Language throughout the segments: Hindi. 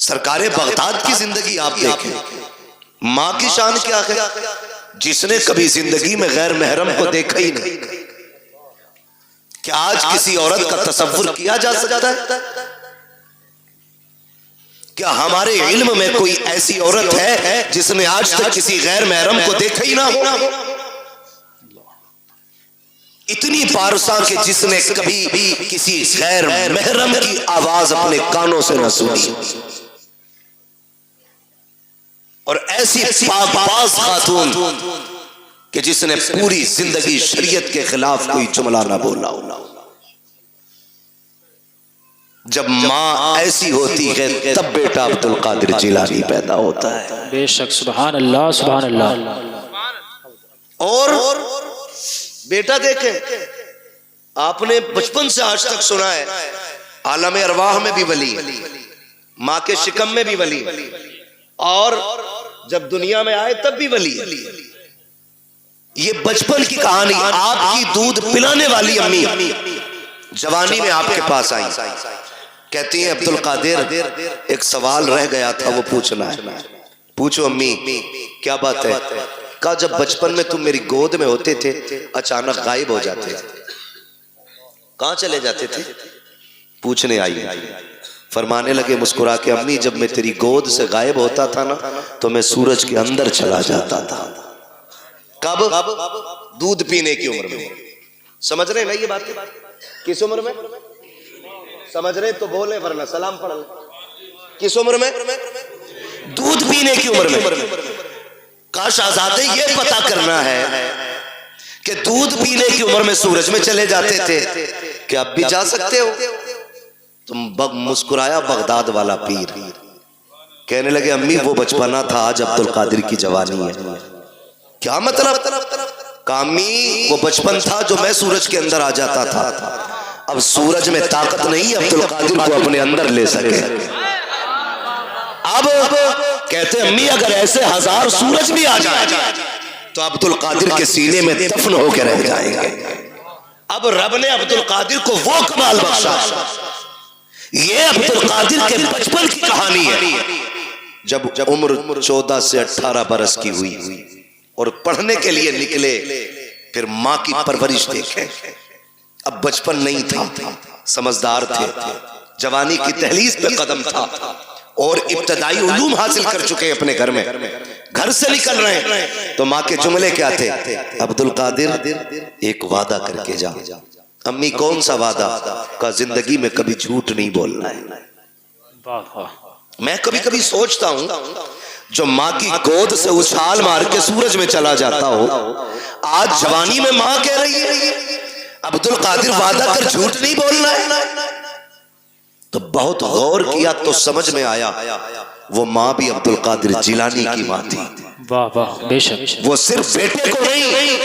सरकारे बगदाद की जिंदगी आप देखें, माँ की शान क्या है, जिसने कभी जिंदगी में गैर महरम को देखा ही नहीं। क्या आज किसी औरत का तसव्वुर किया जा सकता है? क्या हमारे इल्म में कोई ऐसी औरत है जिसने आज तक किसी गैर महरम को देखा ही ना हो? इतनी पारसा के जिसने कभी भी किसी गैर महरम की आवाज अपने कानों से न सुनी, और ऐसी पाकबाज खातून कि जिसने पूरी जिंदगी शरीयत के खिलाफ कोई जुमला ना बोला। जब माँ ऐसी होती है तब बेटा अब्दुल कादिर जिलानी पैदा होता है। बेशक, सुभान अल्लाह, सुभान अल्लाह। और बेटा देखे, आपने बचपन से आज तक सुना है आलम अरवाह में भी वली, माँ के शिकम में भी वली, और जब दुनिया में आए तब भी वली। ये बचपन की कहानी। आपकी दूध पिलाने वाली अम्मी जवानी में आपके पास आई, कहती हैं अब्दुल कादिर एक सवाल रह गया था, वो पूछना है। पूछो अम्मी, क्या बात है? कहा जब बचपन में तुम मेरी गोद में होते थे अचानक गायब हो जाते थे, कहां चले जाते थे? पूछने आई। फरमाने लगे मुस्कुरा के, अम्मी जब मैं तेरी गोद से गायब होता था ना तो मैं सूरज के अंदर चला जाता था। कब? दूध पीने की उम्र में। समझ रहे ना ये बात? किस उम्र में समझ रहे तो बोले, वरना सलाम पढ़ ले। किस उम्र में? दूध पीने की उम्र में। काश आजादे ये पता करना है कि दूध पीने की उम्र में सूरज में चले जाते थे, क्या अब भी जा सकते हो? तुम मुस्कुराया बगदाद वाला पीर, कहने लगे अम्मी वो बचपना था, आज अब्दुल कादिर की जवानी है। क्या मतलब? कामी वो बचपन था जो मैं सूरज के अंदर आ जाता था, अब सूरज में ताकत नहीं अब्दुल कादिर को अपने अंदर ले सके। अब कहते अम्मी अगर ऐसे 1000 सूरज भी आ जाए तो अब्दुल कादिर के सीने में दफन होकर रह जाएंगे। अब रब ने अब्दुल कादिर को वो कमाल बख्शा। ये अब्दुल कादिर के बचपन की कहानी है। जब उम्र 14 से 18 बरस की हुई और पढ़ने के लिए निकले, फिर माँ की परवरिश देखे। अब बचपन नहीं था, समझदार थे, जवानी की दहलीज पे कदम था और इब्तदाई उलूम हासिल कर चुके अपने घर में। घर से निकल रहे हैं तो माँ के जुमले क्या थे? अब्दुल कादिर एक वादा करके जा। अम्मी कौन सा वादा? का जिंदगी में कभी झूठ नहीं बोलना है। मैं कभी कभी सोचता हूँ जो माँ की गोद से उछाल मार के सूरज में चला जाता हो, आज जवानी में माँ कह रही है अब्दुल कादिर वादा कर झूठ नहीं बोलना है। तो बहुत गौर किया तो समझ में आया वो माँ भी अब्दुल कादिर जिलानी की माँ थी। वाह वाह, बेशक। वो सिर्फ बेटे को नहीं,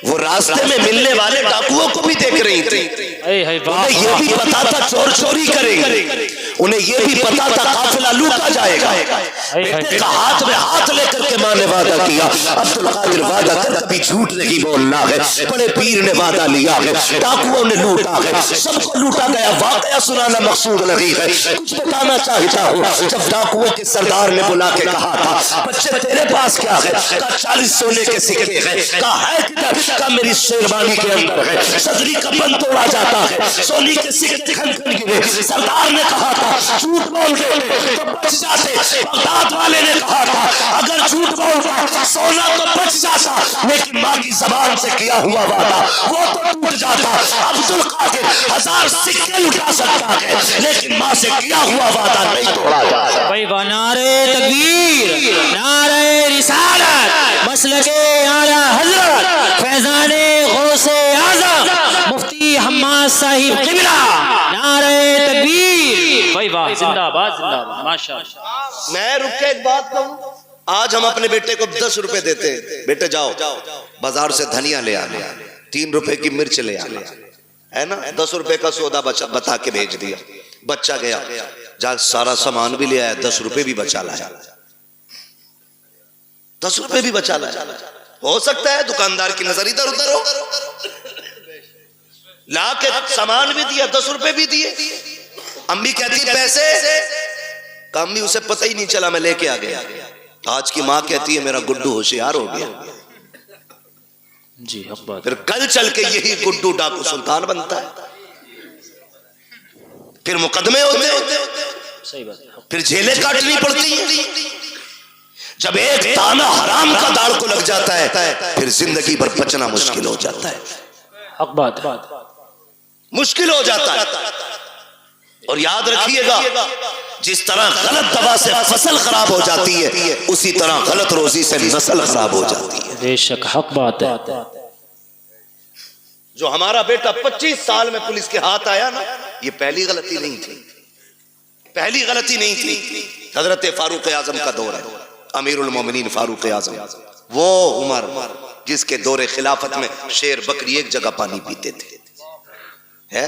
वो रास्ते में मिलने वाले डाकुओं को भी देख रही थी। उन्हें ये भी पता था चोर चोरी करेंगे, उन्हें ये भी पता था काफिला लूटा जाएगा। बेटे का हाथ में हाथ लेकर के माँ ने वादा किया अब्दुल कादिर वादा कर कभी झूठ नहीं बोलना है। बड़े पीर ने वादा लिया है, डाकुओं ने लूटा है, सबको लूटा गया। वाकया सुनाना मकसूद नहीं है, कुछ बताना चाहता हूँ। जब डाकुओं के सरदार ने बुला के कहा था बच्चे तेरे पास क्या है? कहा 40 सोने के सिक्के हैं। कहा है किधर? कहा मेरी शेरवानी के अंदर है। सदरी का बंद तोड़ा जाता है, सोने के सिक्के खन खन गिरे। सरदार ने कहा था झूठ बोल देते तो बच जाते। बगदाद वाले ने कहा था अगर झूठ बोलता सोना तो बच जाता, लेकिन माँ की जबान से किया हुआ वादा वो तो टूट जाता। अब्दुल कादिर 1000 सिक्के लुटा सकता है, लेकिन माँ से किया हुआ वादा नहीं तोड़ा जाता। भाई नारे तकबीर, नारे रिसालत, मसलके आला हजरत फैजाने गौसे आज़म मुफ्ती हम्माद साहिब किबला, नारे तकबीर। भाई वाह, जिंदाबाद जिंदाबाद, माशाअल्लाह। मैं रुक के एक बात कहूं, आज हम अपने बेटे को 10 रुपए देते हैं, बेटे जाओ बाजार से धनिया ले आना, 3 रुपए की मिर्च ले आना, है ना? 10 रुपए का सौदा बता के भेज दिया। बच्चा गया, जा सारा सामान भी ले आया, 10 रुपए भी बचा लाया। 10 रुपए भी बचा लाया। हो सकता है दुकानदार की नजर इधर उधर हो, ला के सामान भी दिया, 10 रुपए भी दिए। अम्मी कहती पैसे, काम भी उसे पता ही नहीं चला, मैं लेके आ गया। आज की माँ कहती है मेरा गुड्डू होशियार हो गया। जी हक बात। फिर कल चल के यही गुड्डू डाकू सुल्तान बनता है। फिर मुकदमे होते, सही बात। फिर जेलें काटनी पड़ती है। जब एक ताना हराम का दाड़ को लग जाता है फिर जिंदगी भर बचना मुश्किल हो जाता है। हक बात। मुश्किल हो जाता है। और याद रखिएगा, जिस तरह गलत दवा से फसल खराब हो जाती है, उसी तरह गलत रोजी से नस्ल खराब हो जाती है। बेशक हक बात है। जो हमारा बेटा 25 साल में पुलिस के हाथ आया ना, ये पहली गलती नहीं थी, पहली गलती नहीं थी। हजरत फारूक आजम का दौर है, अमीरुल मोमिनीन फारूक आजम, वो उमर जिसके दौरे खिलाफत में शेर बकरी एक जगह पानी पीते थे। है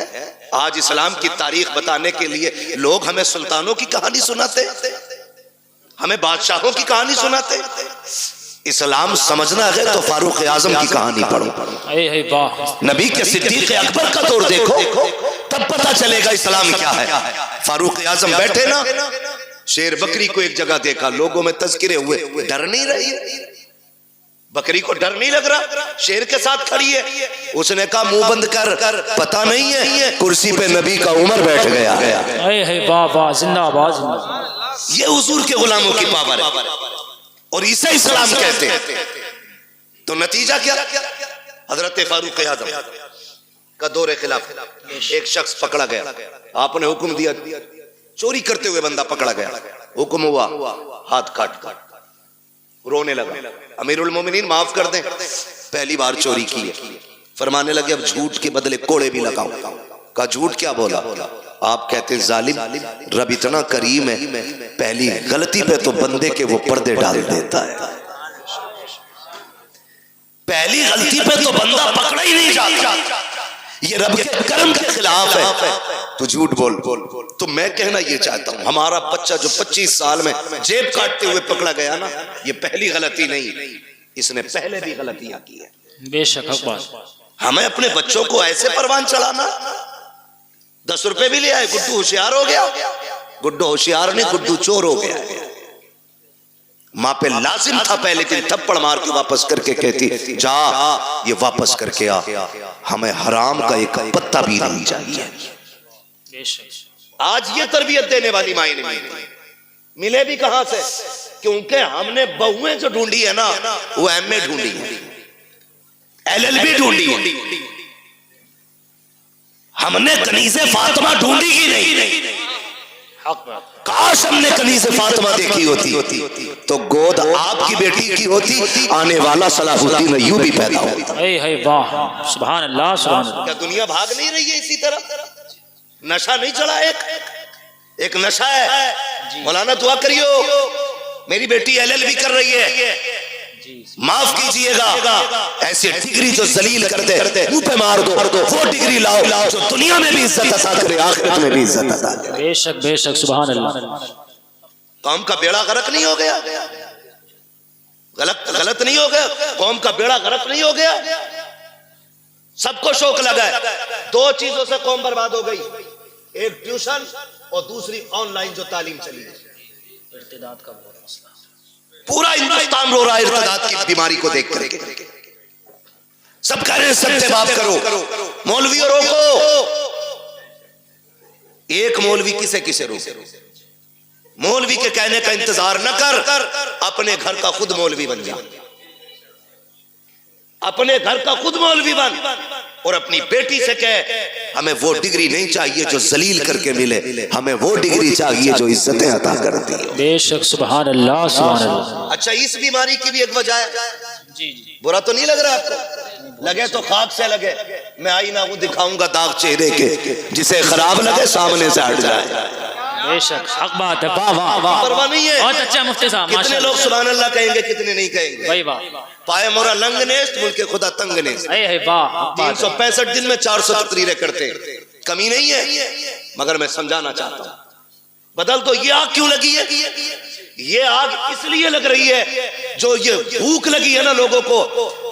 आज इस्लाम की तारीख बताने के लिए लोग हमें सुल्तानों की कहानी सुनाते, हमें बादशाहों की कहानी सुनाते। इस्लाम समझना है तो फारूक आजम की कहानी पढ़ो, नबी के सिद्दीक अकबर का दौर देखो, तब पता चलेगा इस्लाम क्या है। फारूक आजम बैठे ना, शेर बकरी को एक जगह देखा, लोगों में तज़किरे हुए, डर नहीं रही, बकरी को डर नहीं लग रहा, शेर के साथ खड़ी है। उसने कहा मुंह बंद कर, पता नहीं है कुर्सी पे नबी का उमर बैठ गया है। जिंदाबाद। ये हुजूर के गुलामों की पावर है और इसे इस्लाम कहते हैं। तो नतीजा क्या? हजरत फारूक आजम का दौरे खिलाफ एक शख्स पकड़ा गया, आपने हुक्म दिया, चोरी करते हुए बंदा पकड़ा गया, हुक्म हुआ हाथ काट, रोने लगा, अमीरुल मोमिनीन माफ कर दें, पहली बार चोरी की है। फरमाने लगे अब झूठ के बदले कोड़े भी लगाओ। का झूठ क्या बोला? आप कहते जालिम, रब इतना करीम है, पहली गलती पे तो बंदे के वो पर्दे डाल देता है, पहली गलती पे तो बंदा पकड़ा ही नहीं जाता, ये रब के कर्म के खिलाफ है, तो झूठ बोल। तो मैं कहना ये चाहता हूं, हमारा बच्चा जो 25 साल में जेब काटते हुए पकड़ा गया ना, ये पहली गलती नहीं, इसने पहले भी गलतियां की है। बेशक हमें अपने बच्चों को ऐसे परवान चढ़ाना, 10 रुपए भी ले आए, गुड्डू होशियार हो गया, गुड्डू होशियार नहीं, गुड्डू चोर हो गया है। माँ पे लाजिम था पहले दिन थप्पड़ मार के वापस करके कहती जा ये वापस करके आ, हमें हराम का एक पत्ता भी नहीं चाहिए। आज ये तरबियत देने वाली माँ नहीं मिले भी कहां से? क्योंकि हमने बहुएं जो ढूंढी है ना, वो एमए ढूंढी है, LLB ढूंढी है, हमने कनीज़े फातिमा ढूंढी ही नहीं। काश हमने कनीज़े फातिमा देखी होती तो गोद आपकी बेटी की होती, आने वाला सलाहुद्दीन अय्यूबी पैदा होता। सुभान अल्लाह, सुभान अल्लाह। क्या दुनिया भाग नहीं रही है इसी तरह? नशा नहीं चढ़ा, एक नशा है। मौलाना दुआ करियो, मेरी बेटी LLB कर रही है, माफ कीजिएगा, ऐसी डिग्री जो जलील कर दे मुंह पे मार दो, वो डिग्री लाओ जो दुनिया में भी इज्जत अता करे, आखिरत में भी इज्जत अता करे। बेशक बेशक, सुभान अल्लाह। कौम का बेड़ा गर्क नहीं हो गया, गलत नहीं हो गया, कौम का बेड़ा गर्क नहीं हो गया। सबको शौक लगा है, 2 चीजों से कौम बर्बाद हो गई, एक ट्यूशन और दूसरी ऑनलाइन जो तालीम चली है। इर्तिदाद का बहुत मसला, पूरा हिंदुस्तान रो रहा है इर्तिदाद की बीमारी को देख करके। सब कह रहे हैं सत्तेबाब करो, मौलवियों रोको। एक मौलवी किसे किसे रोके? मौलवी के कहने का इंतजार न कर, अपने घर का खुद मौलवी बन जा, अपने घर का खुद मौलवी बन, और अपनी बेटी से कह हमें वो डिग्री नहीं चाहिए जो जलील करके मिले, हमें वो डिग्री चाहिए जो इज्जतें अता करती है। बेशक, सुभान अल्लाह, सुभान अल्लाह। अच्छा, इस बीमारी की भी एक वजह है। जी, बुरा तो नहीं लग रहा आपको? लगे तो खाक से लगे, मैं आईना वो दिखाऊंगा दाग चेहरे के, जिसे खराब लगे सामने से हट जाए। बेशक, हक बात है। वाह वाह वाह, परवाह नहीं है। बहुत अच्छा मुफ्ती साहब, कितने लोग सुभान अल्लाह कहेंगे, कितने नहीं कहेंगे? भाई वाह, पाए मोरा लंग नेस्त, मुल्के खुदा तंग नेस्त। 365 दिन में 400 तकरीरें करते हैं, कमी नहीं है। मगर मैं समझाना चाहता हूं, बदल तो ये आग क्यों लगी है? ये आग इसलिए लग रही है, जो ये भूख लगी है ना लोगों को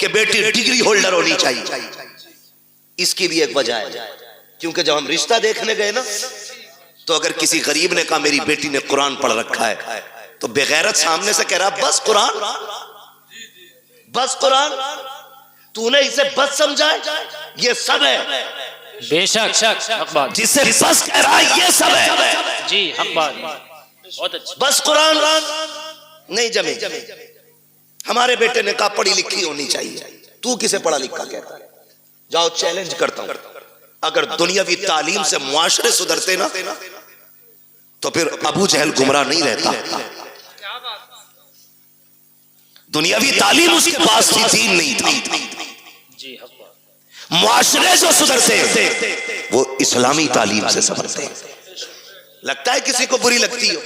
कि बेटी डिग्री होल्डर होनी चाहिए, इसकी भी एक वजह है। क्योंकि जब हम रिश्ता देखने गए ना, तो अगर किसी गरीब ने कहा मेरी बेटी ने कुरान पढ़ रखा है, तो बेगैरत सामने से कह रहा बस कुरान, बस कुरान, तूने इसे बस समझा है, ये सब है। बेशक हक बात जिसे बस कह रहा है ये सब है। जी, हक बात, बहुत अच्छा। बस कुरान नहीं जमे। हमारे बेटे ने कहा पढ़ी लिखी होनी चाहिए, तू किसे पढ़ा लिखा कहता है? जाओ चैलेंज करता हूं, अगर दुनियावी तालीम से मुआशरे सुधरते ना तो फिर अबू जहल गुमराह नहीं रहता। दुनियावी तालीम उसके पास थी, दीन नहीं था। जी, हक बात। मुआशरे जो सुधरते वो इस्लामी तालीम से सुधरते। लगता है किसी को बुरी लगती हो,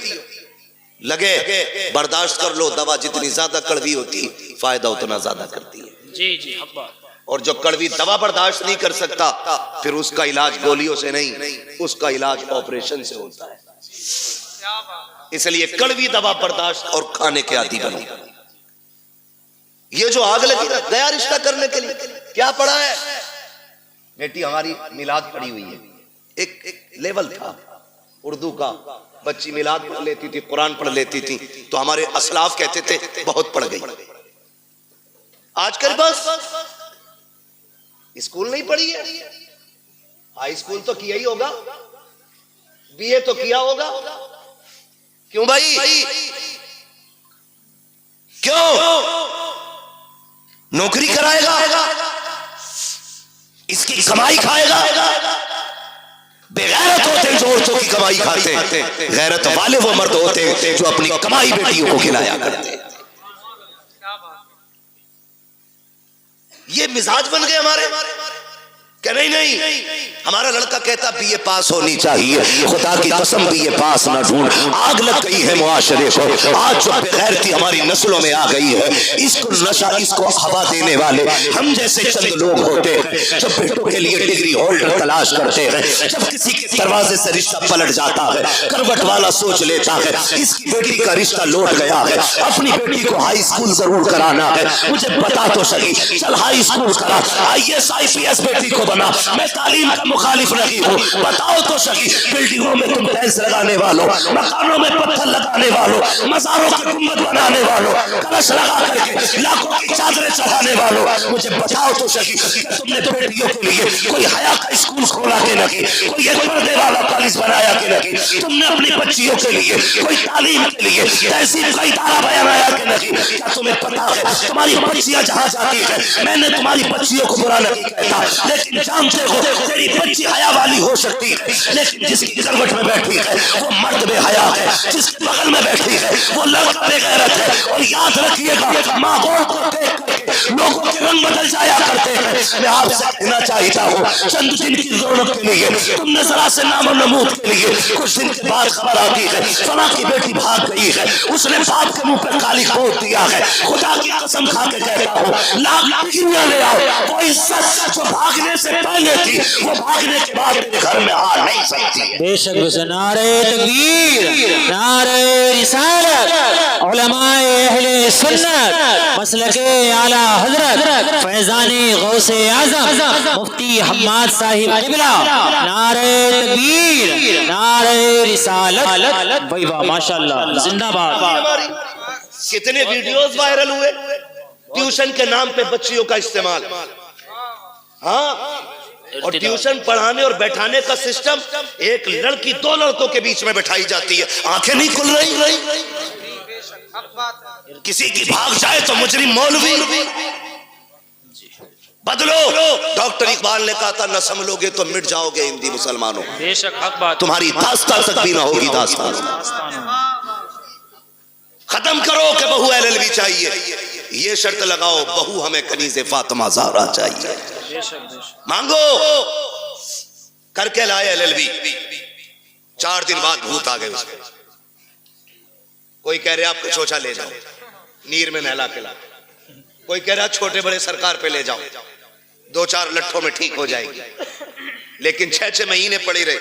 लगे बर्दाश्त कर लो, दवा जितनी ज्यादा कड़वी होती फायदा उतना ज्यादा करती है। जी, हक बात। और जो कड़वी दवा बर्दाश्त नहीं कर सकता फिर उसका इलाज गोलियों से नहीं, उसका इलाज ऑपरेशन से होता है। इसलिए कड़वी दवा बर्दाश्त और खाने के आदी बनो। ये जो आग लगी ना गया रिश्ता करने के लिए, क्या पढ़ा है? बेटी हमारी मिलाद पढ़ी हुई है। एक लेवल था उर्दू का, बच्ची मिलाद पढ़ लेती थी, कुरान पढ़ लेती थी, तो हमारे असलाफ कहते थे बहुत पढ़ गई। आजकल बस स्कूल नहीं पढ़ी है, हाई स्कूल तो किया ही होगा, बीए तो किया होगा। क्यों भाई, क्यों? नौकरी कराएगा, इसकी कमाई खाएगा। बेगैरत होते जो औरतों की कमाई खाते, गैरत वाले वो मर्द होते जो अपनी कमाई बेटियों को खिलाया करते। ये मिजाज बन गए हमारे क्या? नहीं, हमारा लड़का कहता बीए पास होनी चाहिए, खुदा की कसम बीए पास ना ढूंढ। आग लग गई है मुआशरे को, आज जो बेगैरती हमारी नस्लों में आ गई है, इसको नशा, इसको हवा देने वाले हम जैसे चंद लोग होते हैं जब बेटों के लिए डिग्री होल्डर तलाश करते हैं। जब किसी के दरवाजे से रिश्ता पलट जाता है, करवट वाला सोच लेता है इसकी बेटी का रिश्ता लौट गया है, अपनी बेटी को हाई स्कूल जरूर कराना है, मुझे बता तो सही, चल हाई स्कूल करा, IAS IPS बेटी को बना। मैं तालीम का मुखालिफ नहीं हूँ, बताओ तो सही, बिल्डिंगों में तुम टाइल्स लगाने वालों, मकानों में पत्थर लगाने वालों, मज़ारों के गुंबद बनाने वालों, कलश लगा करके लाखों की चादरें चढ़ाने वालों, मुझे बताओ तो सही, तुमने बेटियों के लिए कोई हया का स्कूल खोला के नहीं, कोई एक पर्दे वाला कॉलेज बनाया के नहीं, तुमने अपनी बच्चियों के लिए कोई तालीम के लिए तहसील का इदारा बनाया के नहीं? क्या तुम्हें पता है तुम्हारी बच्चियां जहाँ जाती है, मैंने तुम्हारी बच्चियों को बुरा नहीं कहता, लेकिन जानते हो तेरी बच्ची हया वाली हो सकती है, लेकिन जिसकी करवट में बैठी है वो मर्द बेहया है, जिसके बगल में बैठी है वो लड़का बेगैरत है। और याद रखिएगा माहौल को देख करके लोगों के रंग बदल जाया करते हैं। मैं आपसे कहना चाहता हूँ चंद दिन की जरूरत के लिए तुमने जरा से नाम और नमूद के लिए कुछ दिन के बाद खबर आती है फला की बेटी भाग गई है, उसने बाप के मुंह पे काली पोत दिया है। खुदा की कसम खा के कहता हूँ लाख किन्या ले आओ, वो इज्जत जो भागने से पहले थी वो भागने के बाद मेरे घर में आ नहीं सकती। बेशक नारे तकबीर, नारे रिसालत, उलमाए अहले सुन्नत, मसलके आला हजरत फैजानी गौसे आजम मुफ्ती हम्माद साहिब क़िबला, नारे तकबीर, नारे रिसालत, भाई वाह माशाअल्लाह, जिंदाबाद। कितने वीडियोस वायरल हुए ट्यूशन के नाम पे बच्चियों का इस्तेमाल। हाँ, और ट्यूशन पढ़ाने और बैठाने का सिस्टम, एक लड़की दो लड़कों के बीच में बैठाई जाती है, आंखें नहीं खुल रही। किसी की भाग जाए तो मुजरिम मौलवी। बदलो, डॉक्टर इकबाल ने कहा था न संभलोगे तो मिट जाओगे हिंदी मुसलमानों। बेशक हक बात, तुम्हारी दास्तान तक भी ना होगी दास्तान। खत्म करो कि बहू LLB चाहिए, ये शर्त लगाओ बहू हमें कनीज़े फातिमा ज़हरा चाहिए। मांगो, करके लाए LLB, 4 दिन बाद भूत आ गए उसके। कोई कह रहे आपको चोचा ले जाओ नीर में नहला के ला, कोई कह रहा छोटे बड़े सरकार पे ले जाओ 2-4 लट्ठों में ठीक हो जाएगी, लेकिन 6-6 महीने पड़े रहे।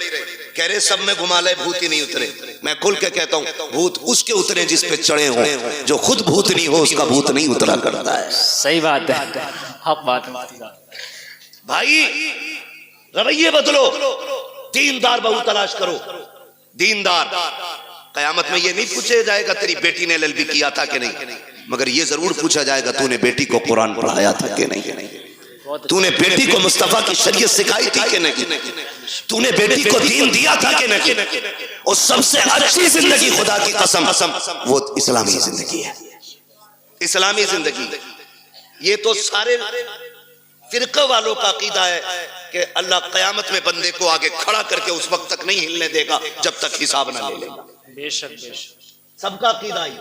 कह रहे सब में घुमा ले भूत ही नहीं उतरे। मैं खुल के कहता हूँ भूत उसके उतरे जिस पे चढ़े हो, जो खुद भूत नहीं हो उसका भूत नहीं उतरा करता है। सही बात है, हक बात भाई रवैये बदलो, दीनदार बहू तलाश करो। दीनदार। कयामत में ये नहीं पूछा जाएगा तेरी बेटी ने एलएलबी किया था कि नहीं, मगर ये जरूर पूछा जाएगा तूने बेटी को कुरान पढ़ाया था कि नहीं, तूने बेटी को मुस्तफा की शरीयत सिखाई थी कि नहीं, तूने बेटी को दीन दिया था कि नहीं। और सबसे अच्छी जिंदगी खुदा की कसम वो इस्लामी जिंदगी है, इस्लामी जिंदगी। ये तो सारे फिरका वालों का अकीदा है कि अल्लाह कयामत में बंदे को आगे खड़ा करके उस वक्त तक नहीं हिलने देगा जब तक हिसाब ना ले लेगा। बेशक बेशक सबका अकीदा ही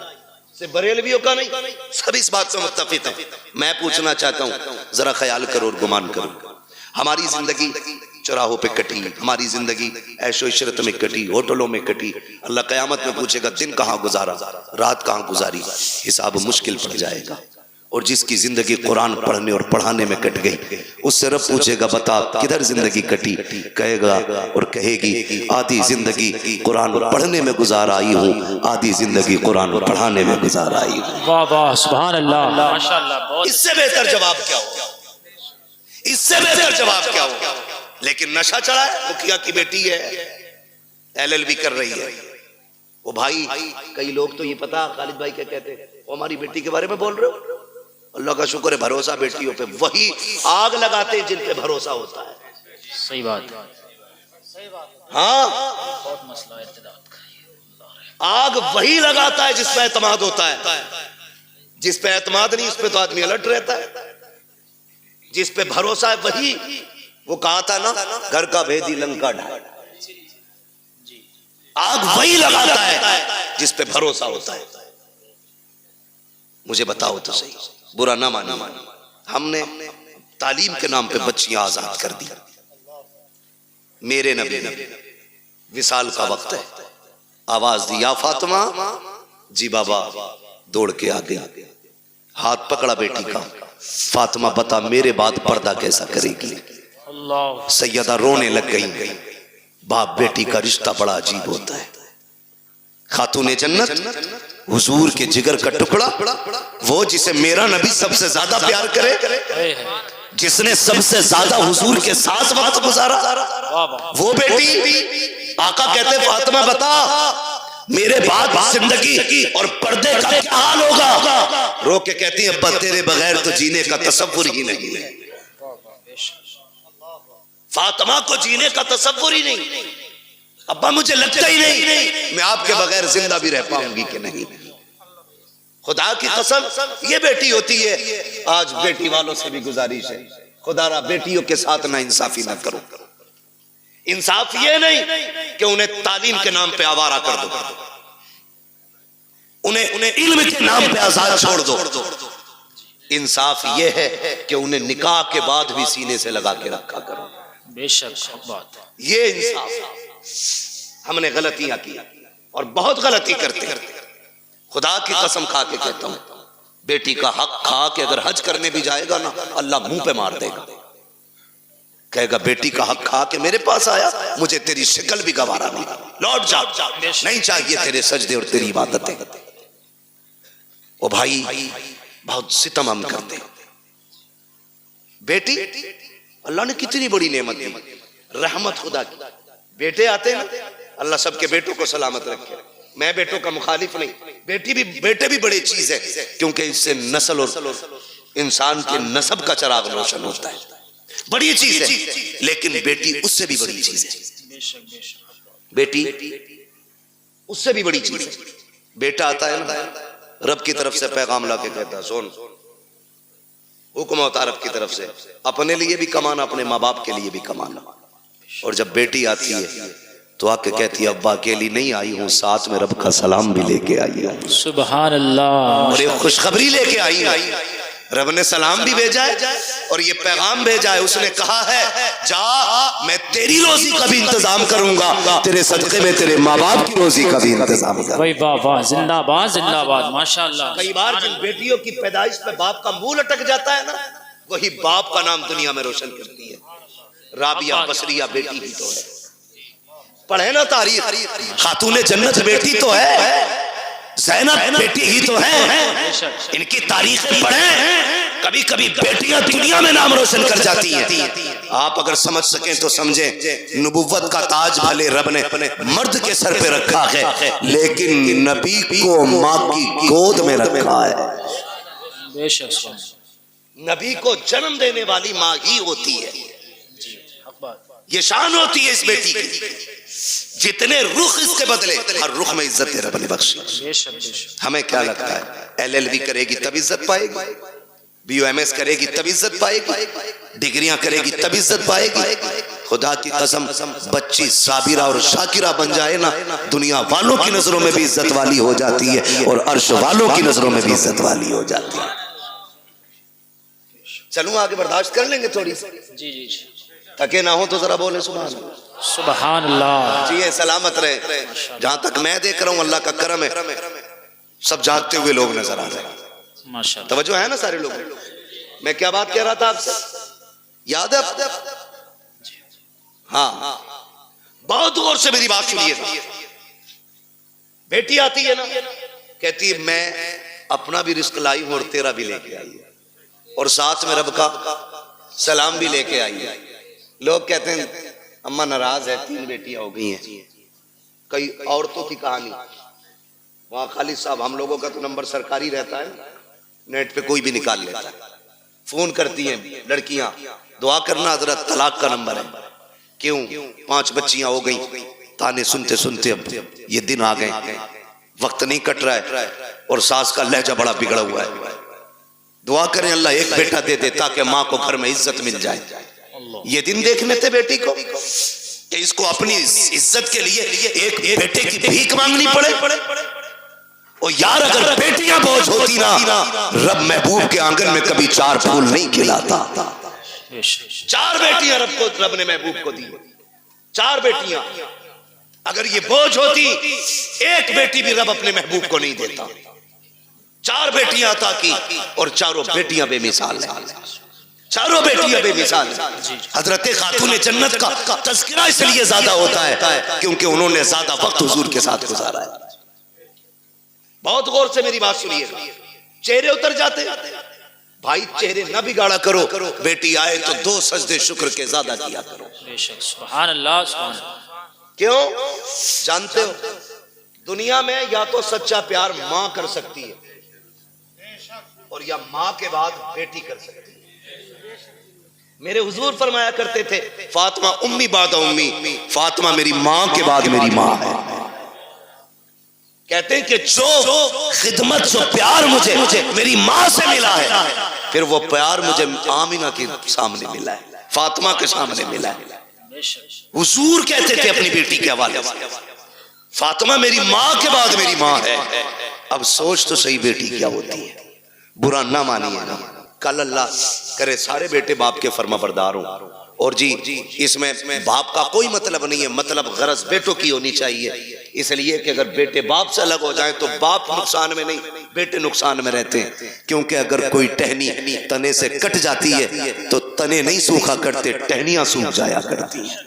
से बरेलवियों का नहीं, सब इस बात से मुत्तफिक है। मैं पूछना चाहता हूँ, जरा ख्याल करो और गुमान करो, हमारी जिंदगी चौराहों पे कटी, हमारी जिंदगी ऐशो इशरत में कटी, होटलों में कटी। अल्लाह कयामत में पूछेगा दिन कहाँ गुजारा, रात कहाँ गुजारी, हिसाब मुश्किल पड़ जाएगा। और जिसकी जिंदगी कुरान पढ़ने और पढ़ाने में कट गई, उससे रब पूछेगा बता किधर जिंदगी कटी, कहेगा और कहेगी आधी जिंदगी कुरान पढ़ने में गुजार आई हूँ, आधी जिंदगी कुरान पढ़ाने में गुजार आई हूँ। वाह वाह सुभान अल्लाह माशाअल्लाह। बहुत इससे बेहतर जवाब क्या होगा, इससे बेहतर जवाब क्या होगा। लेकिन नशा चढ़ा है, मुखिया की बेटी है एलएलबी कर रही है, वो भाई कई लोग तो ये पता खालिद भाई क्या कहते हैं, वो हमारी बेटी के बारे में बोल रहे हो, अल्लाह का शुक्र है भरोसा बेटियों पे, वही आग लगाते हैं जिन पे भरोसा होता है। सही बात, हाँ बहुत मसला है इत्तेदाद का। आग वही लगाता है जिस पे एतमाद होता है, जिस पे एतमाद नहीं उस पे तो आदमी अलर्ट रहता है, जिस पे भरोसा है वही, वो कहा था ना घर का भेदी लंका ढाए, आग वही लगाता है जिस पे भरोसा होता है। मुझे बताओ तो सही, बुरा ना मानो, हमने तालीम के नाम पे बच्चियां आजाद कर दी। मेरे नबी ने विसाल का वक्त है, आवाज दी या फातिमा, जी बाबा दौड़ के आ गई, हाथ पकड़ा बेटी का, फातिमा बता मेरे बाद पर्दा कैसा करेगी। अल्लाह सैयदा रोने लग गई। बाप बेटी का रिश्ता बड़ा अजीब होता है। खातूने जन्नत हुजूर के जिगर का टुकड़ा, वो जिसे मेरा नबी सबसे ज्यादा प्यार करे, जिसने सबसे ज्यादा हुजूर के साथ वक्त गुजारा, वो बेटी आका कहते फातिमा बता मेरे बाद जिंदगी और पर्दे का क्या हाल होगा। रो के कहती है अब्बा तेरे बगैर तो जीने का तसव्वुर ही नहीं है। फातिमा को जीने का तसव्वुर ही नहीं, अब्बा मुझे लगता ही नहीं मैं आपके बगैर जिंदा भी रह पाऊंगी कि नहीं। खुदा की कसम ये बेटी होती है। आज बेटी वालों से भी गुजारिश है, खुदारा बेटियों के साथ ना इंसाफी ना करो। इंसाफ ये नहीं कि उन्हें तालीम के नाम पे आवारा कर दो, उन्हें इल्म के नाम पे आजाद छोड़ दो। इंसाफ ये है कि उन्हें निकाह के बाद भी सीने से लगा के रखा करो। बेशक बात, ये इंसाफ। हमने गलतियां की और बहुत गलती करते, खुदा की कसम खा के कहता हूं, बेटी का हक खा के अगर हज करने भी जाएगा ना अल्लाह मुंह पे मार देगा, कहेगा बेटी का हक खा के मेरे पास आया, मुझे तेरी शक्ल भी गवारा नहीं, लौट जा, नहीं चाहिए तेरे सजदे और तेरी इबादतें। ओ भाई बहुत सितम हम करते। बेटी अल्लाह ने कितनी बड़ी नेमत दी, रहमत खुदा की। बेटे आते हैं ना, अल्लाह सबके बेटों को सलामत रखे। मैं बेटों का मुखालिफ नहीं, बेटे भी बड़ी चीज है, क्योंकि इससे नस्ल और इंसान के नस्ब का चराग रोशन होता है, बड़ी चीज है। लेकिन बेटी उससे भी बड़ी चीज है, बेटी उससे भी बड़ी चीज है। बेटा आता है ना, रब की तरफ से पैगाम ला के कहता है सुन, हुक्म होता है रब की तरफ से, अपने लिए भी कमाना, अपने माँ बाप के लिए भी कमाना। और जब बेटी आती है तो आके कहती है अब्बा अकेली नहीं आई हूँ, साथ में रब का सलाम भी लेके आई हूँ। सुभान अल्लाह। और एक खुशखबरी लेके आई है, रब ने सलाम भी भेजा है और ये पैगाम भेजा है। उसने कहा है जा मैं तेरी रोजी का भी इंतजाम करूंगा, तेरे सदके में तेरे माँ बाप की रोजी का भी इंतजाम करूंगा। भाई वाह वाह, जिंदाबाद जिंदाबाद माशाअल्लाह। कई बार जिन बेटियों की पैदाइश पे बाप का मुंह लटक जाता है ना, वही बाप का नाम दुनिया में रोशन करती है। राबिया बसरिया बेटी ही तो है, पढ़े ना तारीख, खातूने जन्नत बेटी तो है, ज़ैनब बेटी ही तो है, इनकी तारीख पढ़े कभी कभी बेटियां दुनिया में नाम रोशन कर जाती हैं। आप अगर समझ सकें तो समझें, नबुव्वत का ताज भले रब ने मर्द के सर पे रखा है, लेकिन नबी को माँ की गोद में रखा है। बेशक नबी को जन्म देने वाली माँ ही होती है। ये शान होती है इस बेटी की। जितने रुख इसके बदले, हर रुख में इज्जत रब ने बख्शी। बेशक हमें क्या लगता है, LLB करेगी तब इज्जत पाएगी, BUMS करेगी तब इज्जत पाएगी, डिग्रियां करेगी तब इज्जत पाएगी। खुदा की कसम, बच्ची साबिरा और शाकिरा बन जाए ना, दुनिया वालों की नजरों में भी इज्जत वाली हो जाती है और अर्श वालों की नजरों में भी इज्जत वाली हो जाती है। चलूं आगे, बर्दाश्त कर लेंगे थोड़ी सी? जी जी जी, थके ना हो तो जरा बोले सुभान अल्लाह। सुभान अल्लाह। जी सलामत रहे। जहां तक मैं देख रहा हूं अल्लाह का करम है, सब जागते हुए लोग नजर आ रहे हैं। माशाअल्लाह, तवज्जो है ना सारे लोग? मैं क्या बात कह रहा था आपसे, याद है? हाँ, बहुत गौर से मेरी बात सुनिए। बेटी आती है ना, कहती है मैं अपना भी रिस्क लाई हूं और तेरा भी लेके आई है, और साथ में रब का सलाम भी लेके आई है। लोग कहते हैं अम्मा नाराज है, 3 बेटियां हो गई हैं। कई औरतों की कहानी, वहां खालिद साहब, हम लोगों का तो नंबर सरकारी रहता है, नेट पे कोई भी निकाल लेता है। फोन करती हैं लड़कियां, दुआ करना हजरत तलाक का नंबर है। क्यों? 5 बच्चियां हो गई। ताने सुनते सुनते अब ये दिन आ गए, वक्त नहीं कट रहा है और सास का लहजा बड़ा बिगड़ा हुआ है। दुआ करें अल्लाह एक बेटा दे दे ताकि माँ को घर में इज्जत मिल जाए। ये दिन देखने थे बेटी को कि इसको अपनी इज्जत के लिए एक बेटे की भीख मांगनी पड़े। और यार अगर बेटियां बोझ होती ना, रब महबूब के आंगन में कभी 4 फूल नहीं खिलाता। 4 बेटियां रब ने महबूब को दी, 4 बेटियां। अगर ये बोझ होती, एक बेटी भी रब अपने महबूब को नहीं देता। 4 बेटियां अता की और चारों बेटियां बेमिसाल हैं। चारों बेटियां बेमिसाल। हजरत खातून जन्नत का तज़किरा इसलिए ज्यादा होता है क्योंकि उन्होंने ज्यादा वक्त हुजूर के साथ गुजारा है। बहुत गौर से मेरी बात सुनिए, चेहरे उतर जाते भाई, चेहरे ना बिगाड़ा करो। बेटी आए तो 2 सजदे शुक्र के ज्यादा किया करो। सुभान अल्लाह, सुभान अल्लाह। क्यों? जानते हो दुनिया में या तो सच्चा प्यार माँ कर सकती है और या माँ के बाद बेटी कर सकती है। मेरे हुजूर फरमाया करते थे, फातिमा उम्मी बाद उम्मी, फातिमा मेरी माँ के बाद मेरी माँ है। कहते हैं कि जो खिदमत, जो प्यार मुझे मेरी माँ से मिला है, फिर वो प्यार मुझे आमिना के सामने मिला है, फातिमा के सामने मिला है। हुजूर कहते थे अपनी बेटी के हवाले से, फातिमा मेरी माँ के बाद मेरी माँ है। अब सोच तो सही, बेटी क्या होती है? बुरा ना मानिएगा, कल अल्लाह करे सारे बेटे बाप के फर्माबरदार हों। और जी इसमें बाप का कोई मतलब नहीं है, मतलब गरज बेटों की होनी चाहिए। इसलिए कि अगर बेटे बाप से अलग हो जाए तो बाप नुकसान में नहीं, बेटे नुकसान में रहते हैं। क्योंकि अगर कोई टहनी तने से कट जाती है तो तने नहीं सूखा करते, टहनियां सूख जाया करती हैं।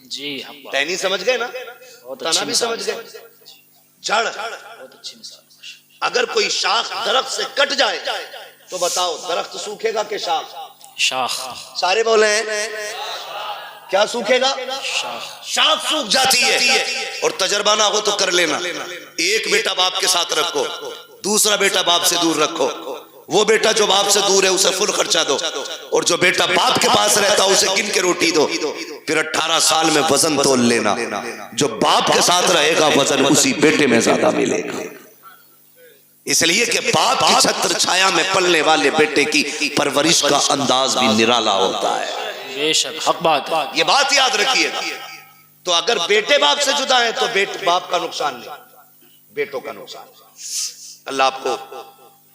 जी, टहनी समझ गए ना, तना भी समझ गए, जड़। बहुत अच्छी मिसाल। अगर कोई शाख दरख्त से कट जाए तो बताओ दरख्त सूखेगा कि शाख? शाख। सारे बोले हैं क्या सूखेगा? शाख सूख जाती है। और तजर्बा ना हो तो कर लेना, एक बेटा बाप के साथ रखो, दूसरा बेटा बाप से दूर रखो। वो बेटा जो बाप से दूर है उसे फुल खर्चा दो, और जो बेटा बाप के पास रहता है उसे गिन के रोटी दो। फिर 18 साल में वजन तोल लेना, जो बाप के साथ रहेगा वजन उसी बेटे में ज्यादा मिलेगा। इसलिए कि बाप की छत्र छाया में पलने वाले बेटे की परवरिश का अंदाज भी निराला होता है। बेशक, हक बात है। ये बात याद रखिएगा। तो अगर बेटे बाप से जुदा है तो बाप का नुकसान नहीं, बेटों का नुकसान। अल्लाह आपको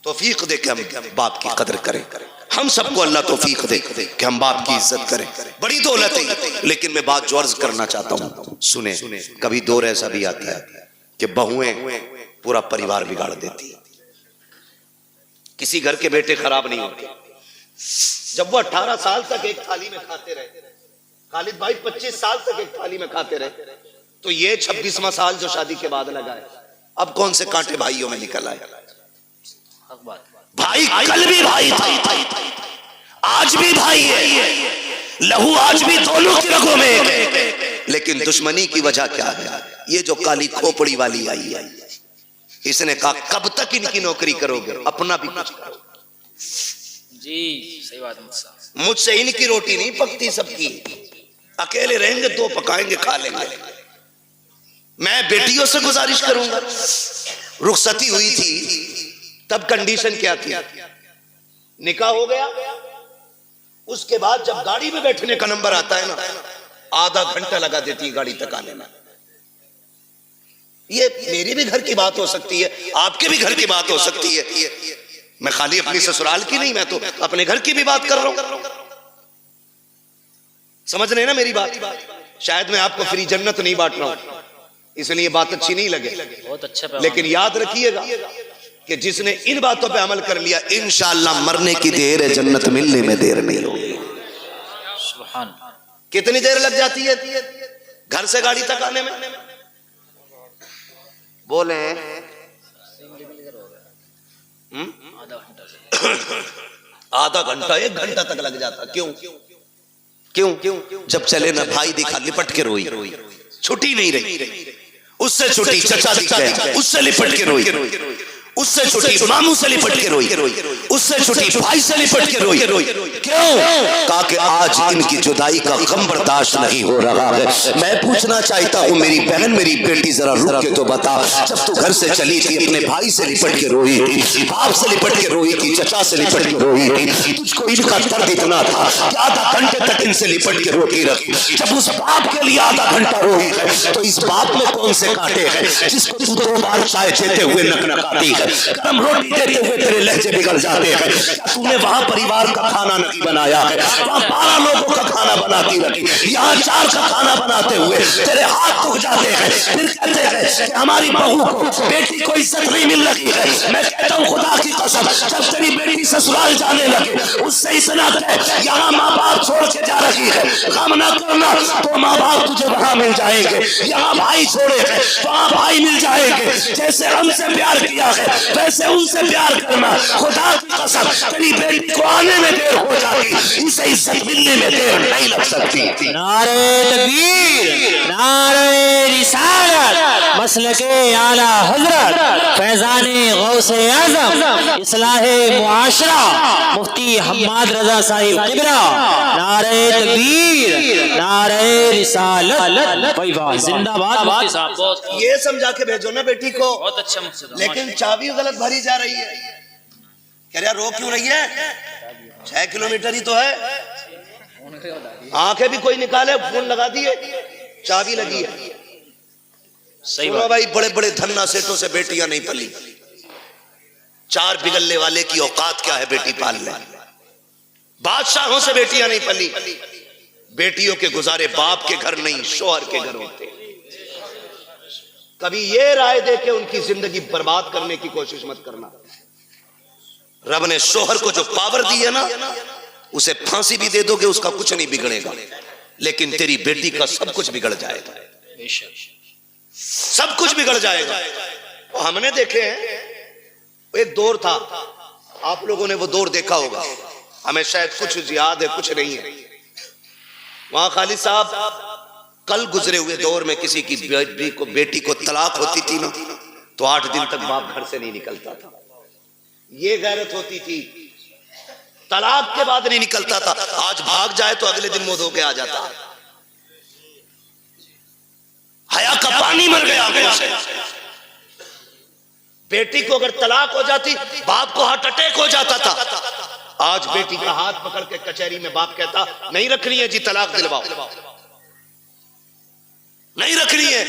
तौफीक दे कि हम बाप की कदर करें। हम सबको अल्लाह तौफीक दे कि हम बाप की इज्जत करें। बड़ी दौलत है। लेकिन मैं बात जो अर्ज करना चाहता हूँ, सुने। कभी दौर ऐसा भी आता है कि बहुएं पूरा परिवार बिगाड़ देती है। किसी घर के बेटे खराब नहीं होते। जब वो 18 साल तक एक थाली में खाते रहे, खालिद भाई 25 साल तक एक थाली में खाते रहे, तो ये 26वां साल जो शादी के बाद लगा है, अब कौन से कांटे भाइयों में निकल आए? भाई कल भी भाई था, आज भी भाई है, लहू आज भी दोनों की रगों में है। लेकिन दुश्मनी की वजह क्या है? ये जो काली खोपड़ी वाली आई है, इसने कहा कब तक इनकी नौकरी करोगे, अपना भी कुछ करो। जी सही बात है मुझसे। मुझसे इनकी रोटी नहीं पकती, सबकी। अकेले रहेंगे तो पकाएंगे, खा लेंगे। मैं बेटियों से गुजारिश करूंगा। रुखसती हुई थी तब कंडीशन क्या थी? निकाह हो गया, उसके बाद जब गाड़ी में बैठने का नंबर आता है ना, आधा घंटा लगा देती है गाड़ी तक आने में। ये मेरी भी घर की बात हो सकती है, आपके भी घर की बात हो सकती है। मैं खाली अपनी ससुराल की नहीं, मैं तो अपने घर की भी बात कर रहा हूं। समझ रहे हैं ना मेरी बात? शायद मैं आपको फ्री जन्नत नहीं बांट रहा हूं, इसलिए बात अच्छी नहीं लगे। बहुत अच्छा। लेकिन याद रखिएगा कि जिसने इन बातों पे अमल कर लिया, इंशाअल्लाह मरने की देर है, जन्नत मिलने में देर नहीं होगी। सुभान। कितनी देर लग जाती है घर से गाड़ी तक आने में? बोले आधा घंटा 1 घंटा तक लग जाता। क्यों क्यों क्यों? जब चले ना भाई दिखा, लिपट के रोई, छुट्टी नहीं रही। उससे छुट्टी चचा दिख गया, उससे लिपट के रोई। उससे छुट्टी मामू से लिपट के रोई। उससे छुट्टी भाई से लिपट के रोई। क्यों? कहा कि आज इनकी जुदाई का गम बर्दाश्त नहीं हो रहा है। मैं पूछना चाहता हूँ मेरी बहन, मेरी बेटी, जरा रुक के तो बता, जब तू घर से चली थी अपने भाई से लिपट के रोई थी, बाप से लिपट के रोई थी, चचा से लिपट के रोई थी, तुझको इनका दर्द इतना था कि आधा घंटे तक इनसे लिपट के रोती रही। जब उस बाप के लिए आधा घंटा रोई है, तो इस बाप में कौन से कांटे हैं जिसको तू 2 बार चाय देते हुए नकनकाती है, गरम रोटी देते हुए तेरे लहजे बिगड़ जाते हैं? क्या तूने वहां परिवार का खाना नहीं बनाया है? वहां 12 लोगों का खाना बनाती रही, यहाँ 4 का खाना बनाते हुए तेरे हाथ दुख जाते हैं। फिर कहते हैं कि हमारी बहू को, बेटी को इज्जत नहीं मिल रही है। मैं कहता हूँ खुदा की कसम, जब तेरी बेटी ससुराल जाने लगे, उससे इतना कह, यहाँ माँ बाप छोड़ के जा रही है, गम ना करना, तो माँ बाप तुझे वहां मिल जाएंगे। यहाँ भाई छोड़े हैं, वहां भाई मिल जाएंगे। जैसे हमसे प्यार किया है वैसे उनसे प्यार करना। खुदा की कसम, तेरी बेटी को आने में देर हो जाती, इसे इज्जत मिलने में देर नहीं लग सकती। नारे तकबीर, नारे रिसालत, मसलके आला हजरत, फैजाने गौसे आज़म, इस्लाहे मुआशरा, मुफ्ती हम्माद रजा साहिब किबरा। नारे तकबीर, नारे रिसालत, भाई वाह, जिंदाबाद मुफ्ती साहब। ये समझा के भेजो ना बेटी को। बहुत अच्छा मुफ्ती साहब। लेकिन चाबी गलत भरी जा रही है। कह रहा रो क्यों रही है? 6 किलोमीटर ही तो है। आंखें भी कोई निकाले, फोन लगा दिए, चाबी लगी है। सही सुनो बात भाई, बड़े बड़े धन्ना सेठों से बेटियां नहीं पली। 4 बिगलने वाले की औकात क्या है बेटी पाल ले? बादशाहों से बेटियां नहीं पली। बेटियों के गुजारे बाप के घर नहीं, शोहर के घर होते। कभी ये राय दे के उनकी जिंदगी बर्बाद करने की कोशिश मत करना। रब ने शोहर को जो पावर दी है ना, उसे फांसी भी दे दोगे उसका कुछ नहीं बिगड़ेगा, लेकिन तेरी बेटी का सब कुछ बिगड़ जाएगा। बेशक सब कुछ बिगड़ जाएगा। तो हमने देखे हैं, एक दौर था, आप लोगों ने वो दौर देखा होगा, हमें शायद कुछ याद है कुछ नहीं है। वहां खालिद साहब, कल गुजरे हुए दौर में किसी की बेटी को तलाक होती थी ना, तो 8 दिन तक बाप घर से नहीं निकलता था। ये गैरत होती थी, तलाक के बाद नहीं निकलता था। आज भाग जाए तो अगले दिन मुंह धो के आ जाता। हया का पानी मर गया आंखों से। बेटी को अगर तलाक हो जाती, बाप को हार्ट अटैक हो जाता था। आज बेटी का हाथ पकड़ के कचहरी में बाप कहता, नहीं रखनी है जी, तलाक दिलवाओ, नहीं रखनी है,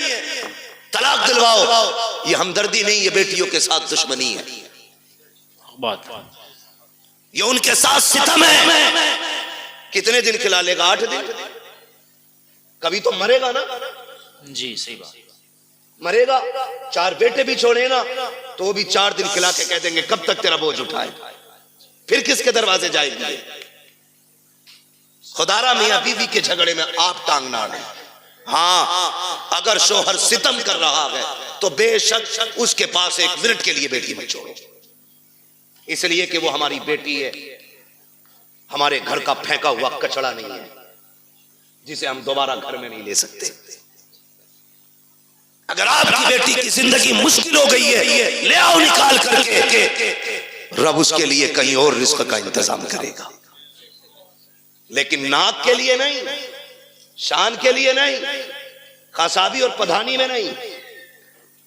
तलाक दिलवाओ। ये हमदर्दी नहीं, ये बेटियों के साथ दुश्मनी है, बात। ये उनके साथ सितम है। कितने दिन खिला लेगा? 8 दिन। कभी तो मरेगा ना। जी सही बात। मरेगा। 4 बेटे भी छोड़े ना, तो भी 4 दिन खिला के कह देंगे कब तक तेरा बोझ उठाए, फिर किसके दरवाजे जाएंगे? खुदारा मियां बीवी के झगड़े में आप टांग ना अड़े। हाँ, अगर शोहर सितम कर रहा है तो बेशक उसके पास 1 मिनट के लिए बेटी मत छोड़ो। इसलिए कि वो हमारी बेटी है, हमारे घर का फेंका हुआ कचड़ा नहीं है जिसे हम दोबारा घर में नहीं ले सकते। अगर आपकी बेटी की जिंदगी मुश्किल हो गई है, ले आओ निकाल करके, रब उसके लिए कहीं और रिस्क का इंतजाम करेगा, लेकिन नाक के लिए नहीं, शान के लिए नहीं, कासाबी और पधानी में नहीं।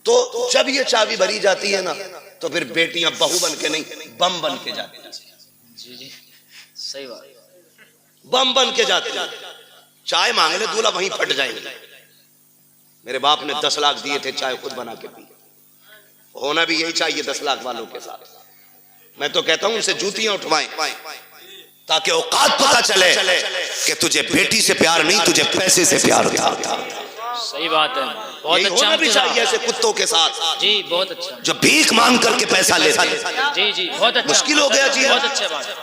तो जब ये चाबी भरी जाती है ना, तो फिर बेटियां बहू बन के नहीं, बम बन के जाती हैं। जी जी सही बात। बम बन के जाती हैं। चाय मांग ले दूल्हा वहीं फट जाएंगे। मेरे बाप ने 10 लाख दिए थे, चाय खुद बना के पी। होना भी यही चाहिए 10 लाख वालों के साथ। मैं तो कहता हूं उनसे जूतियां उठवाएं ताकि औकात पता चले कि तुझे बेटी से प्यार नहीं, तुझे पैसे से प्यार था। सही बात है, बहुत अच्छा होना भी चाहिए ऐसे कुत्तों के साथ। जी बहुत अच्छा। जो भीख मांग करके पैसा लेता है। जी जी बहुत अच्छा। मुश्किल हो गया जीना। बहुत अच्छा बात है।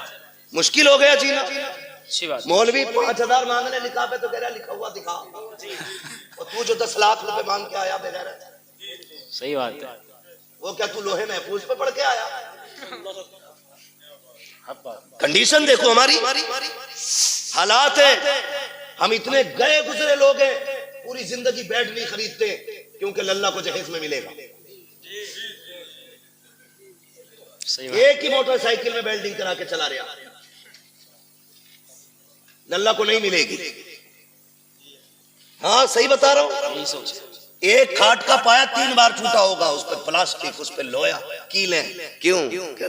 मुश्किल हो गया जीना। अच्छी बात। मौलवी 5000 मांगने निकाह पे तो कह रहा लिखा हुआ दिखा, और तू जो 10 लाख रुपए मांग के आया बेगैर। सही बात है। वो क्या तू लोहे महफूज पे पढ़ के आया? कंडीशन देखो हमारी, हालात है। हम इतने गए गुजरे लोग हैं, पूरी जिंदगी बेड नहीं खरीदते क्योंकि लल्ला को जहेज में मिलेगा। एक ही मोटरसाइकिल में वेल्डिंग करा के चला रहा, लल्ला को नहीं मिलेगी। हाँ सही बता रहा हूं। एक खाट का पाया 3 बार टूटा होगा, उस पर प्लास्टिक, उस पर लोहा, कीलें। क्यों?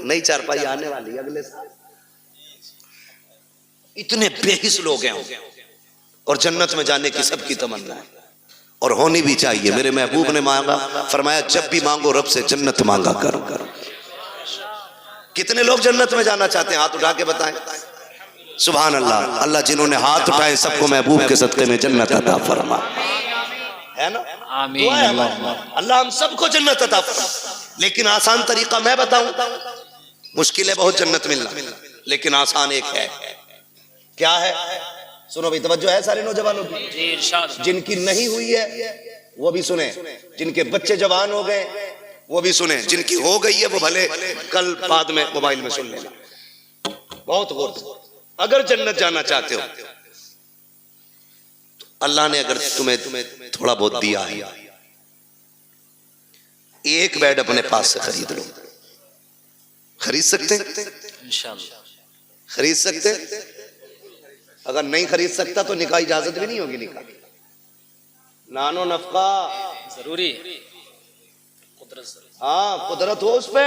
नई चारपाई आने वाली अगले साल। इतने बेहिस लोग हैं, और जन्नत में जाने की सबकी तमन्ना है, और होनी भी चाहिए। मेरे महबूब ने मांगा, फरमाया जब भी मांगो रब से जन्नत मांगा करो। कितने लोग जन्नत में जाना चाहते हैं? हाथ उठा के बताएं। सुभान अल्लाह। अल्लाह जिन्होंने हाथ उठाए सबको महबूब के सदके में जन्नत अता फरमा, है ना? आमीन। अल्लाह हम सबको जन्नत अता फरमा। लेकिन आसान तरीका मैं बताऊं, मुश्किल है बहुत जन्नत मिलना, लेकिन आसान एक है। क्या है? सुनो भाई, तवज्जो है सारे नौजवानों की। जिनकी नहीं हुई है वो भी सुने, जिनके बच्चे जवान हो गए वो भी सुने, जिनकी हो गई है वो भले कल बाद में मोबाइल में सुन लेना। बहुत गौर से, अगर जन्नत जाना चाहते हो तो अल्लाह ने अगर तुम्हें थोड़ा बहुत दिया है, एक बेड अपने पास से खरीद लो। खरीद सकते? इंशाअल्लाह खरीद सकते। अगर नहीं खरीद सकता तो निकाह इजाजत भी नहीं होगी। निकाह नानो नफका जरूरी है। हाँ कुदरत हो उस पे।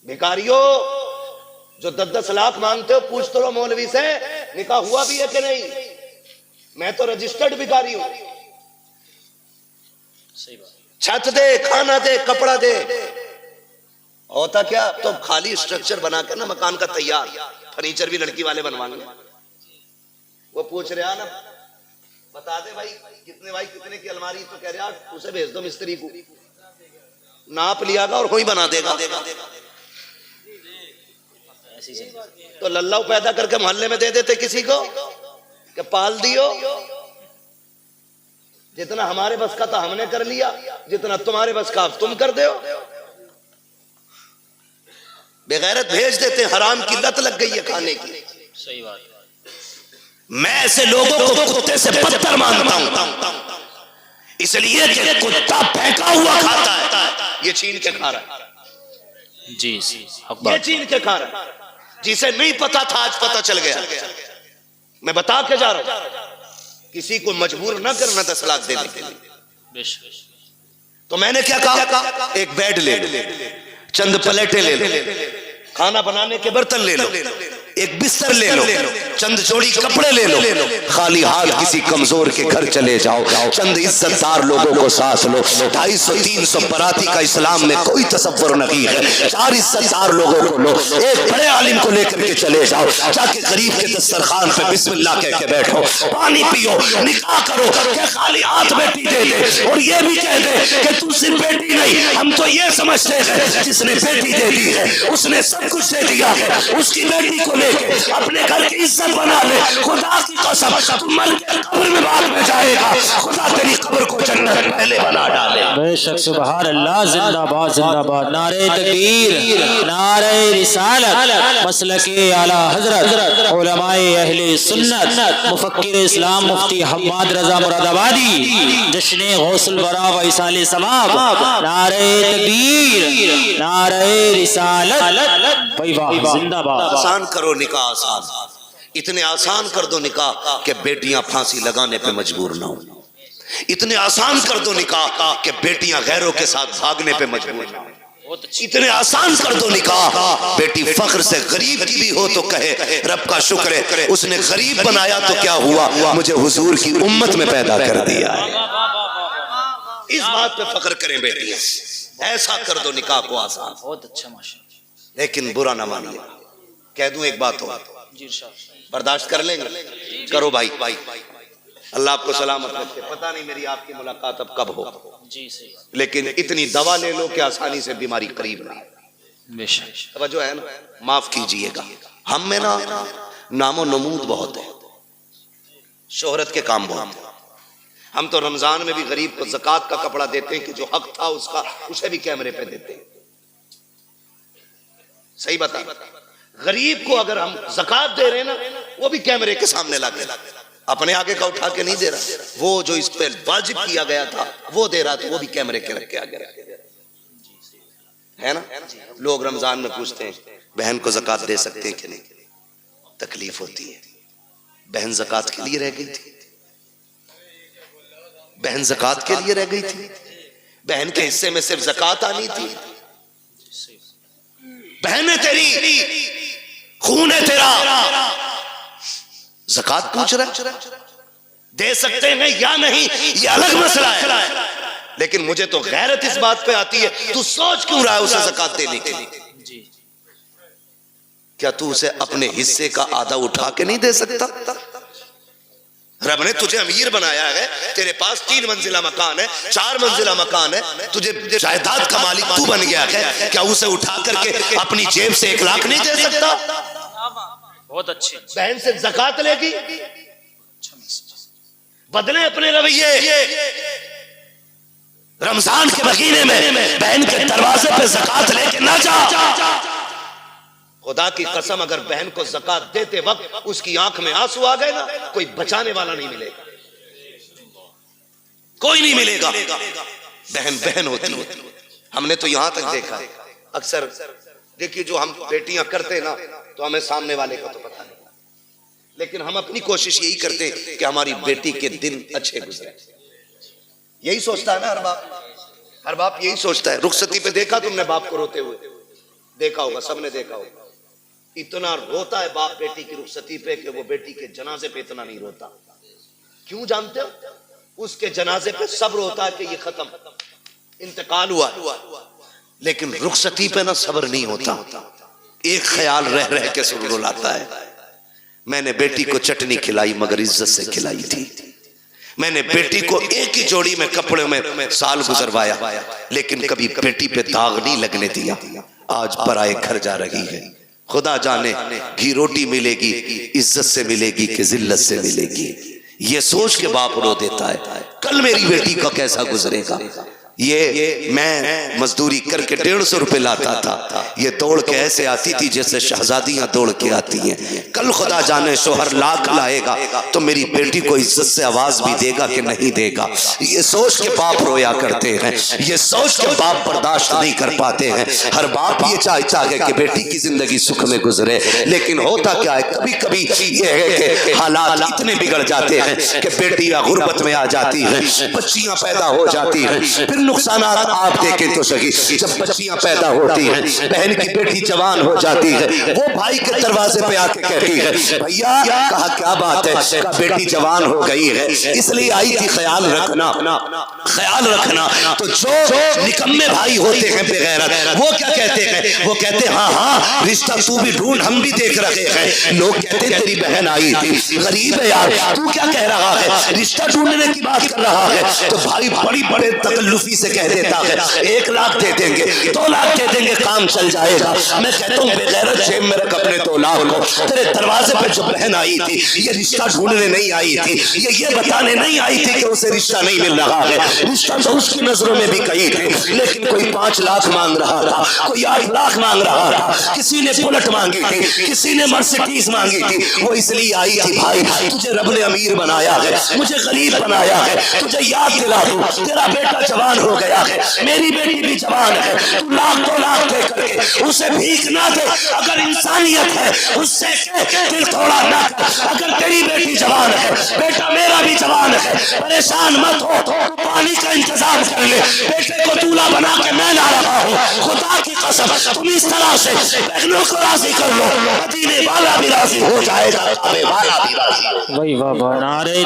भिखारियों जो 10-10 लाख मांगते हो, पूछ तो लो मौलवी से निकाह हुआ भी है कि नहीं। मैं तो रजिस्टर्ड भिखारी हूं। सही बात। छत दे, खाना दे, कपड़ा दे, होता क्या तो खाली स्ट्रक्चर बनाकर ना मकान का तैयार, फर्नीचर भी लड़की वाले बनवाएंगे। वो पूछ रहा ना, बता दे भाई कितने की अलमारी, तो कह रहा उसे भेज दो मिस्त्री को, नाप लियागा और वही बना देगा। तो लल्लाऊ पैदा करके मोहल्ले में दे देते किसी को कि पाल दियो। जितना हमारे बस का था हमने कर लिया, जितना तुम्हारे बस का तुम कर दो। बेगैरत भेज देते, हराम की लत लग गई है खाने की। सही बात। मैं ऐसे लोगों को कुत्ते से बदतर मानता हूं, इसलिए कि कुत्ता फेंका हुआ खाता है, ये छीन के खा रहा है। जी ये छीन के खा रहा है। जिसे नहीं पता था आज पता चल गया। मैं बता के जा रहा हूं, किसी को मजबूर न करना 10 लाख देने के लिए। तो मैंने क्या कहा, एक बेड ले लो, चंद प्लेटें ले लो, खाना बनाने के बर्तन ले लो, एक बिस्तर ले लो, चंद जोड़ी कपड़े ले लो, खाली हाथ किसी कमजोर के घर चले जाओ, चंद इज्जतदार लोगों को साथ लो। 250-300 बराती का इस्लाम में कोई तसव्वुर नहीं है। 4 इज्जतदार लोगों को लो, एक बड़े आलिम को लेकर के चले जाओ, जाके गरीब के दस्तरखान पे बिस्मिल्लाह कह के बैठो, पानी पियो, निकाह करो, क्या खाली हाथ बेटी दे दे और ये भी कह दे कि तू सिर्फ बेटी नहीं, हम तो ये समझते हैं जिसने बेटी दे दी है उसने सब कुछ दे दिया है। उसकी बेटी को लेके अपने घर की इज्जत बना ले। खुदा की कसम तू मर के कब्र में बाद में जाएगा, खुदा तेरी कब्र को जन्नत पहले बना डाले। बेशक सुभान अल्लाह, जिंदाबाद जिंदाबाद, नारे तकबीर, नारे रिसालत, मसलके आला हजरत, उलमाए अहले सुन्नत, मुफक्किर इस्लाम मुफ्ती हम्माद रजा मुरादाबादी, जश्न गौसुल वरा व इसाले समाब, नारे तकबीर, नारे रिसालत, भाई वाह, जिंदाबाद। आसान करो निकाह, आसान, इतने आसान कर दो निकाह कि बेटियां फांसी लगाने पे मजबूर ना हो। इतने आसान कर दो निकाह कि बेटियां गैरों के साथ भागने पे मजबूर ना हो। इतने आसान कर दो निकाह, बेटी फख्र से गरीब की भी हो तो कहे रब का शुक्र है उसने गरीब बनाया तो क्या हुआ, मुझे हुजूर की उम्मत में पैदा कर दिया है। इस बात पे फख्र करें बेटियां, ऐसा कर दो निकाह को आसान। बहुत अच्छा माशाअल्लाह। लेकिन बुरा ना मानिए, कह दूं एक बात हो, जी इरशाद, बर्दाश्त कर लेंगे? करो भाई, अल्लाह आपको सलामत रखे। पता नहीं मेरी आपकी मुलाकात अब कब हो, जी सही, लेकिन इतनी दवा ले लो कि आसानी से बीमारी करीब ना। बेशक तवज्जो है ना? माफ कीजिएगा, हम में ना नामो नमूद बहुत है, शोहरत के काम बहुत है। हम तो रमजान में भी गरीब को ज़कात का कपड़ा देते हैं कि जो हक था उसका, उसे भी कैमरे पे देते हैं। सही बता, गरीब को अगर हम ज़कात दे रहे हैं ना, वो भी कैमरे के सामने ला के, अपने आगे का उठा के नहीं दे रहा। वो जो इस पे वाजिब किया गया था वो दे रहा, तो वो भी कैमरे के रख के आगे रख के, है ना? लोग रमजान में पूछते हैं बहन को ज़कात दे सकते हैं कि नहीं, तकलीफ होती है। बहन ज़कात के लिए रह गई थी, बहन ज़कात के लिए रह गई थी, बहन के हिस्से में सिर्फ ज़कात आनी थी। बहन है तेरी, खून है तेरा, ज़कात पूछ रहा, दे सकते हैं या नहीं ये अलग मसला है, लेकिन मुझे तो गैरत इस बात पे आती है, तू सोच क्यों रहा है उसे ज़कात देने के लिए? क्या तू उसे अपने हिस्से का आधा उठा के नहीं दे सकता? रब ने तुझे अमीर बनाया है, तेरे पास 3 मंजिला मकान है, 4 मंजिला मकान है, तुझे जायदाद का मालिक तू बन गया है, क्या उसे उठा करके अपनी जेब से 1 लाख नहीं दे सकता? बहुत अच्छी। बहन से ज़कात लेगी, बदले अपने रवैये। रमजान के महीने में बहन के दरवाजे पे ज़कात लेके ना जा। खुदा की कसम, अगर बहन को ज़कात देते वक्त उसकी आंख में आंसू आ गए ना, कोई बचाने वाला नहीं मिलेगा, कोई नहीं मिलेगा। बहन बहन होती है। हमने तो यहां तक देखा, अक्सर देखिए जो हम बेटियां करते ना, तो हमें सामने वाले का तो पता नहीं, लेकिन हम अपनी कोशिश यही करते कि हमारी बेटी के दिन अच्छे गुजरे। यही सोचता है ना हर बाप यही सोचता है। रुखसती पे देखा तुमने बाप को रोते हुए? देखा होगा, सबने देखा होगा। इतना रोता है बाप बेटी की रुखसती पे कि वो बेटी के जनाजे पे इतना नहीं रोता। क्यों जानते हो? उसके जनाजे पे सब्र होता है कि ये खत्म, इंतकाल हुआ, लेकिन रुखसती पे ना सब्र नहीं होता। एक ख्याल रह रह के रुलाता है, मैंने बेटी को चटनी खिलाई मगर इज्जत से खिलाई थी। मैंने बेटी को एक ही जोड़ी में कपड़े में साल गुजरवाया, लेकिन कभी बेटी पे दाग नहीं लगने दिया। आज पराए घर जा रही है, खुदा जाने घी रोटी मिलेगी इज्जत से मिलेगी कि जिल्लत से मिलेगी। ये सोच के बाप रो देता है कल मेरी बेटी का कैसा गुजरेगा। ये मैं मजदूरी करके 150 रुपए लाता था, ये दौड़ के ऐसे आती थी जैसे शहजादियां दौड़ के आती हैं। कल खुदा जाने शोहर लाख लाएगा तो मेरी बेटी को इज्जत से आवाज भी देगा कि नहीं देगा। ये सोच के बाप रोया करते हैं, ये सोच के बाप बर्दाश्त नहीं कर पाते हैं। हर बाप ये चाहता है कि बेटी की जिंदगी सुख में गुजरे, लेकिन होता क्या है कभी कभी ये है कि हालात इतने बिगड़ जाते हैं कि बेटियां गुर्बत में आ जाती हैं, बच्चियां पैदा हो जाती हैं। फिर नुकसानात आप देखें तो सही, जब बच्चियां पैदा होती हैं, बहन की बेटी जवान हो जाती है, वो भाई के दरवाजे पे आके कहती है भैया कहा क्या बात है, कहा बेटी जवान हो गई है इसलिए आई थी, ख्याल रखना ख्याल रखना। तो जो निकम्मे भाई होते हैं बेगैरत, वो क्या कहते हैं, वो कहते हैं हाँ हाँ रिश्ता तू भी ढूंढ, हम भी देख रहे हैं। लोग कहते हैं तेरी बहन आई थी, गरीब है यार, तू क्या कह रहा है, रिश्ता ढूंढने की बात कर रहा है। तो भाई बड़ी बड़े तकल्लुफी बीवी से कह देता है 1 लाख दे देंगे, 2 लाख दे देंगे, काम चल जाएगा। मैं कहता हूँ बेगैरत जेब में रख अपने 2 लाख को। तेरे दरवाजे पे जो बहन आई थी ये रिश्ता ढूंढने नहीं आई थी, ये बताने नहीं आई थी कि उसे रिश्ता नहीं मिल रहा है। रिश्ता तो उसकी नजरों में भी कही थी, लेकिन कोई 5 लाख मांग रहा था, कोई 8 लाख मांग रहा था, किसी ने बुलेट मांगी थी, किसी ने मर्सिडीज मांगी थी। वो इसलिए आई थी भाई तुझे रब ने अमीर बनाया है, मुझे गरीब बनाया है, तुझे याद दिला दूं तेरा बेटा जवान हो गया है, मेरी बेटी भी जवान है, तू 1 लाख 2 लाख दे करके उसे भीख ना दे। अगर इंसानियत है उससे दिल थोड़ा ना कर। अगर तेरी बेटी जवान है, बेटा मेरा भी जवान है, परेशान मत हो, पानी का इंतजाम कर ले, बेटे को दूल्हा बना के मैं ला रहा हूँ। खुदा की कसम तुम इस तरह से बहनों को राजी कर लो, मदीने वाला भी राजी हो जाएगा, वाला भी राजी हो। वही वाह, नारे